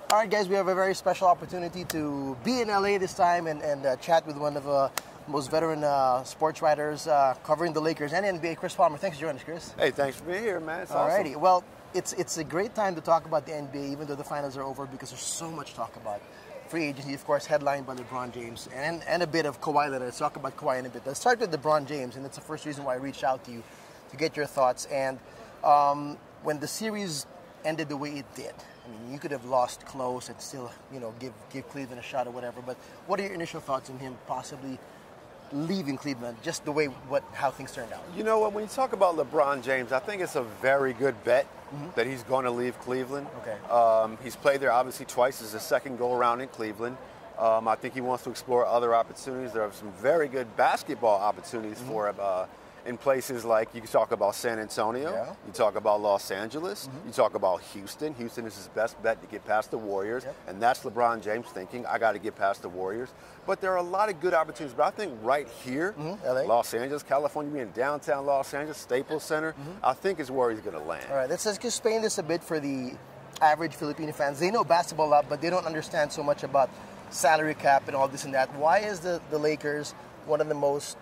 All right, guys, we have a very special opportunity to be in LA this time and chat with one of the most veteran sports writers covering the Lakers and NBA, Chris Palmer. Thanks for joining us, Chris. Hey, thanks for being here, man. It's All righty. awesome. Well, it's a great time to talk about the NBA, even though the finals are over, because there's so much to talk about. Free agency, of course, headlined by LeBron James, and a bit of Kawhi Leonard. Let's talk about Kawhi in a bit. Let's start with LeBron James, and that's the first reason why I reached out to you, to get your thoughts. And when the series ended the way it did, I mean, you could have lost close and still, give Cleveland a shot or whatever. But what are your initial thoughts on him possibly leaving Cleveland, just the way how things turned out? You know what? When you talk about LeBron James, I think it's a very good bet that he's going to leave Cleveland. Okay. He's played there obviously twice as a second go around in Cleveland. I think he wants to explore other opportunities. There are some very good basketball opportunities for him. In places like, you can talk about San Antonio, you talk about Los Angeles, you talk about Houston. Houston is his best bet to get past the Warriors, and that's LeBron James thinking, I got to get past the Warriors. But there are a lot of good opportunities. But I think right here, LA? Los Angeles, California, being downtown Los Angeles, Staples Center, I think is where he's going to land. All right, let's just explain this a bit for the average Filipino fans. They know basketball a lot, but they don't understand so much about salary cap and all this and that. Why is the Lakers one of the most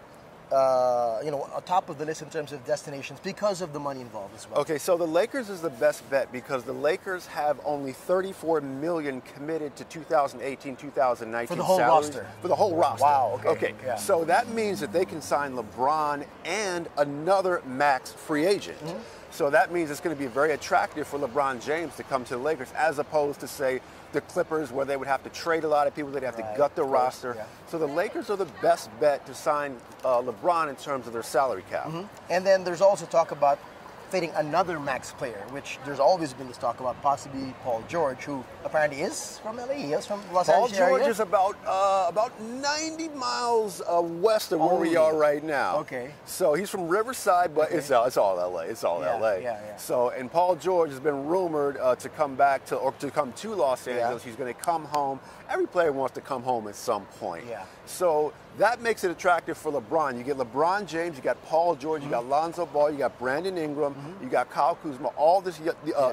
on top of the list in terms of destinations because of the money involved as well? Okay, so the Lakers is the best bet because the Lakers have only $34 million committed to 2018-2019 for the whole salaries. roster. For the whole roster. Wow. Okay. Yeah. So that means that they can sign LeBron and another max free agent. So that means it's going to be very attractive for LeBron James to come to the Lakers, as opposed to, say, the Clippers, where they would have to trade a lot of people, they'd have to gut the roster. Yeah. So the Lakers are the best bet to sign LeBron in terms of their salary cap. And then there's also talk about fitting another max player, which there's always been this talk about, possibly Paul George, who apparently is from LA. He is from Los Angeles. Paul George area. is about 90 miles west of where we are right now. Okay. So he's from Riverside, but it's all LA. It's all LA. Yeah. So, and Paul George has been rumored to come back to Los Angeles. He's going to come home. Every player wants to come home at some point. Yeah. So that makes it attractive for LeBron. You get LeBron James, you got Paul George, you got Lonzo Ball, you got Brandon Ingram, you got Kyle Kuzma. All this,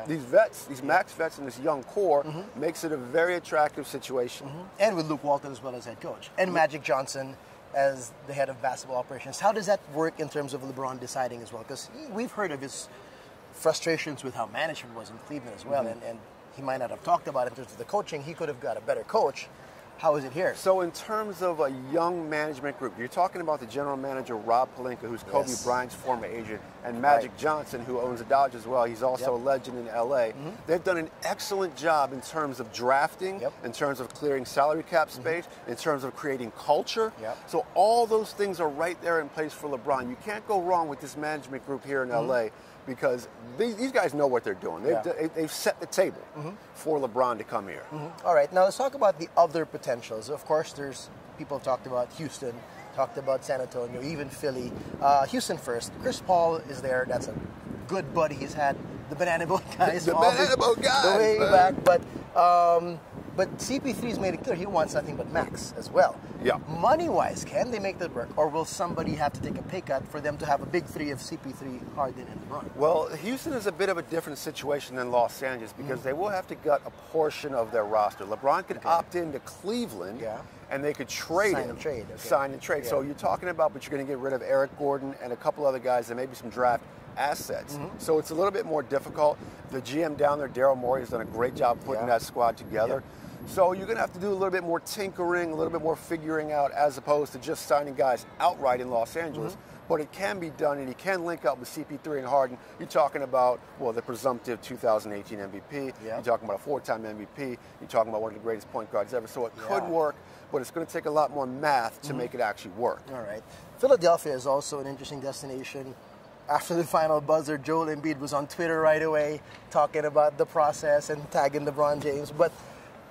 these vets, these max vets, and this young core makes it a very attractive situation. And with Luke Walton as well as head coach, and Magic Johnson as the head of basketball operations. How does that work in terms of LeBron deciding as well? Because we've heard of his frustrations with how management was in Cleveland as well, and he might not have talked about it in terms of the coaching. He could have got a better coach. How is it here? So in terms of a young management group, you're talking about the general manager, Rob Pelinka, who's Kobe Bryant's former agent, and Magic Johnson, who owns the Dodgers as well. He's also a legend in L.A. They've done an excellent job in terms of drafting, in terms of clearing salary cap space, in terms of creating culture. So all those things are right there in place for LeBron. You can't go wrong with this management group here in L.A. because these guys know what they're doing. They've set the table for LeBron to come here. All right, now let's talk about the other potentials. Of course, there's people have talked about Houston, talked about San Antonio, even Philly. Houston first. Chris Paul is there. That's a good buddy he's had. The Banana Boat guys. The Banana Boat guys. The way back. But CP3's made it clear he wants nothing but max as well. Yeah. Money-wise, can they make that work? Or will somebody have to take a pay cut for them to have a big three of CP3, Harden, and LeBron? Well, Houston is a bit of a different situation than Los Angeles because they will have to gut a portion of their roster. LeBron could opt into Cleveland and they could trade him. Sign and trade. So you're talking about, but you're going to get rid of Eric Gordon and a couple other guys and maybe some draft assets. So it's a little bit more difficult. The GM down there, Daryl Morey, has done a great job putting that squad together. So you're going to have to do a little bit more tinkering, a little bit more figuring out, as opposed to just signing guys outright in Los Angeles. But it can be done, and you can link up with CP3 and Harden. You're talking about, well, the presumptive 2018 MVP. You're talking about a 4-time MVP. You're talking about one of the greatest point guards ever. So it could work, but it's going to take a lot more math to make it actually work. All right. Philadelphia is also an interesting destination. After the final buzzer, Joel Embiid was on Twitter right away talking about the process and tagging LeBron James. But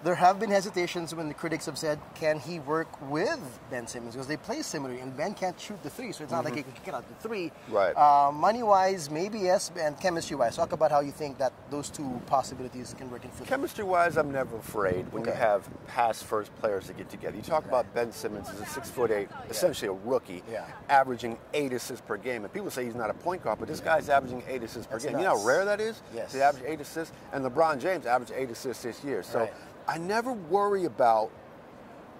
there have been hesitations when the critics have said, can he work with Ben Simmons? Because they play similarly, and Ben can't shoot the three, so it's not like he can kick it out the three. Right. Money-wise, maybe yes, and chemistry-wise. Talk about how you think that those two possibilities can work in football. Chemistry-wise, I'm never afraid when you have pass-first players that get together. You talk about Ben Simmons as a 6'8", essentially a rookie, averaging 8 assists per game. And people say he's not a point guard, but this guy's averaging 8 assists per game. Nuts. You know how rare that is? Yes. To average 8 assists? And LeBron James averaged 8 assists this year. So I never worry about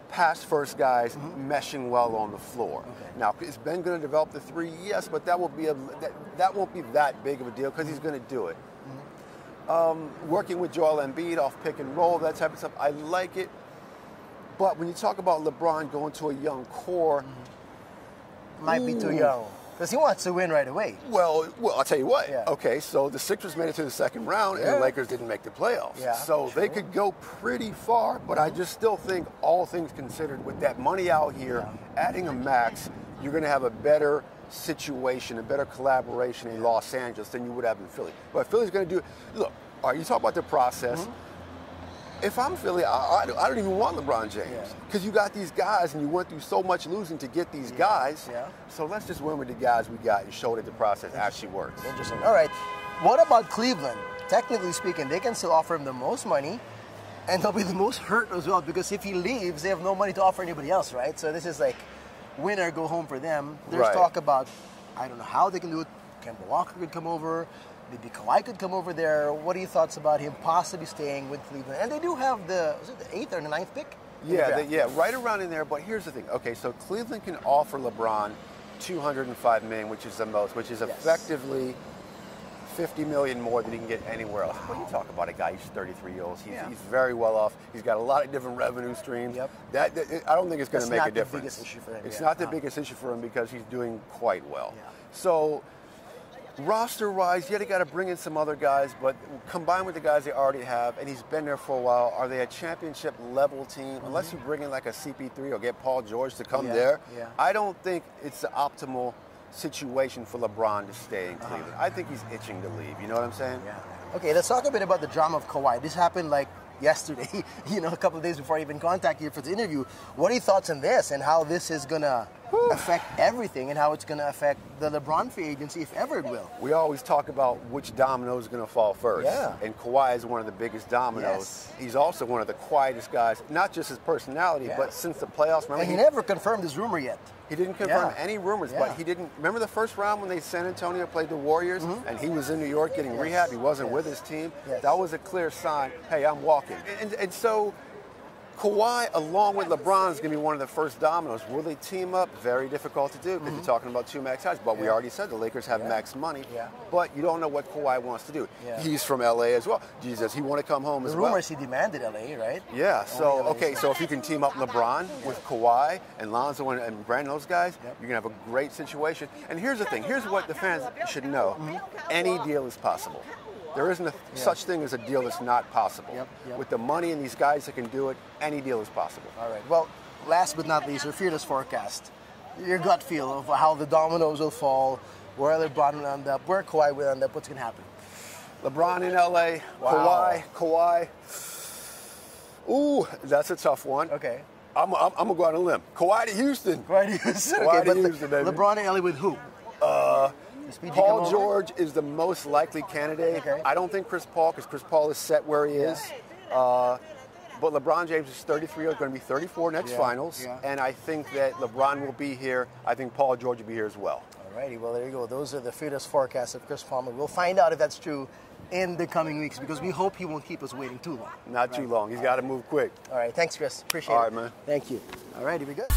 pass-first guys meshing well on the floor. Now, is Ben going to develop the three? Yes, but that won't be that big of a deal because he's going to do it. Working with Joel Embiid off pick and roll, that type of stuff, I like it. But when you talk about LeBron going to a young core, might be too young. Because he wants to win right away. Well, I'll tell you what. Okay, so the Sixers made it to the second round, and the Lakers didn't make the playoffs. So they could go pretty far, but I just still think, all things considered, with that money out here, adding a max, you're going to have a better situation, a better collaboration in Los Angeles than you would have in Philly. But Philly's going to do, look, all right, you talk about the process. If I'm Philly, I don't even want LeBron James because you got these guys and you went through so much losing to get these guys. So let's just win with the guys we got and show that the process actually works. Interesting. All right. What about Cleveland? Technically speaking, they can still offer him the most money, and they'll be the most hurt as well because if he leaves, they have no money to offer anybody else, right? So this is like win or go home for them. There's talk about, I don't know how they can do it. Kemba Walker could come over. Maybe Kawhi could come over there. What are your thoughts about him possibly staying with Cleveland? And they do have the 8th or the 9th pick? Yeah, right around in there. But here's the thing. Okay, so Cleveland can offer LeBron $205 million, which is the most, which is effectively $50 million more than he can get anywhere else. When you talk about a guy, he's 33 years old. He's very well off. He's got a lot of different revenue streams. That I don't think it's going to make a difference. It's not the biggest issue for him. It's not the biggest issue for him because he's doing quite well. So roster-wise, they got to bring in some other guys, but combined with the guys they already have, and he's been there for a while, are they a championship-level team? Unless you bring in like a CP3 or get Paul George to come there, I don't think it's the optimal situation for LeBron to stay in Cleveland. I think he's itching to leave. You know what I'm saying? Okay, let's talk a bit about the drama of Kawhi. This happened like yesterday, a couple of days before I even contacted you for the interview. What are your thoughts on this and how this is going to affect everything and how it's going to affect the LeBron free agency, if ever it will? We always talk about which domino is going to fall first. And Kawhi is one of the biggest dominoes. He's also one of the quietest guys, not just his personality, but since the playoffs. Remember, and he never confirmed his rumor yet. He didn't confirm any rumors, but he didn't. Remember the first round when San Antonio played the Warriors and he was in New York getting rehab? He wasn't with his team. That was a clear sign, hey, I'm walking. And so Kawhi, along with LeBron, is going to be one of the first dominoes. Will they team up? Very difficult to do because you're talking about two max guys. But we already said the Lakers have max money. But you don't know what Kawhi wants to do. He's from L.A. as well. Does he want to come home as well? The rumors he demanded L.A., right? Yeah. So, okay, so if you can team up LeBron with Kawhi and Lonzo and Brandon, those guys, you're going to have a great situation. And here's the thing. Here's what the fans should know. Any deal is possible. There isn't such thing as a deal that's not possible. With the money and these guys that can do it, any deal is possible. All right. Well, last but not least, your fearless forecast. Your gut feel of how the dominoes will fall, where LeBron will end up, where Kawhi will end up, what's going to happen? LeBron in L.A., Kawhi. Ooh, that's a tough one. Okay. I'm going to go on a limb. Kawhi to Houston. Kawhi to Houston. Kawhi to Houston, baby. LeBron in L.A. with who? Paul George is the most likely candidate. I don't think Chris Paul, because Chris Paul is set where he is. But LeBron James is 33, going to be 34 next finals. And I think that LeBron will be here. I think Paul George will be here as well. All righty, well, there you go. Those are the fearless forecasts of Chris Palmer. We'll find out if that's true in the coming weeks because we hope he won't keep us waiting too long. Not too long. He's got to move quick. All right, thanks, Chris. Appreciate it. All right, man. Thank you. All righty, we good?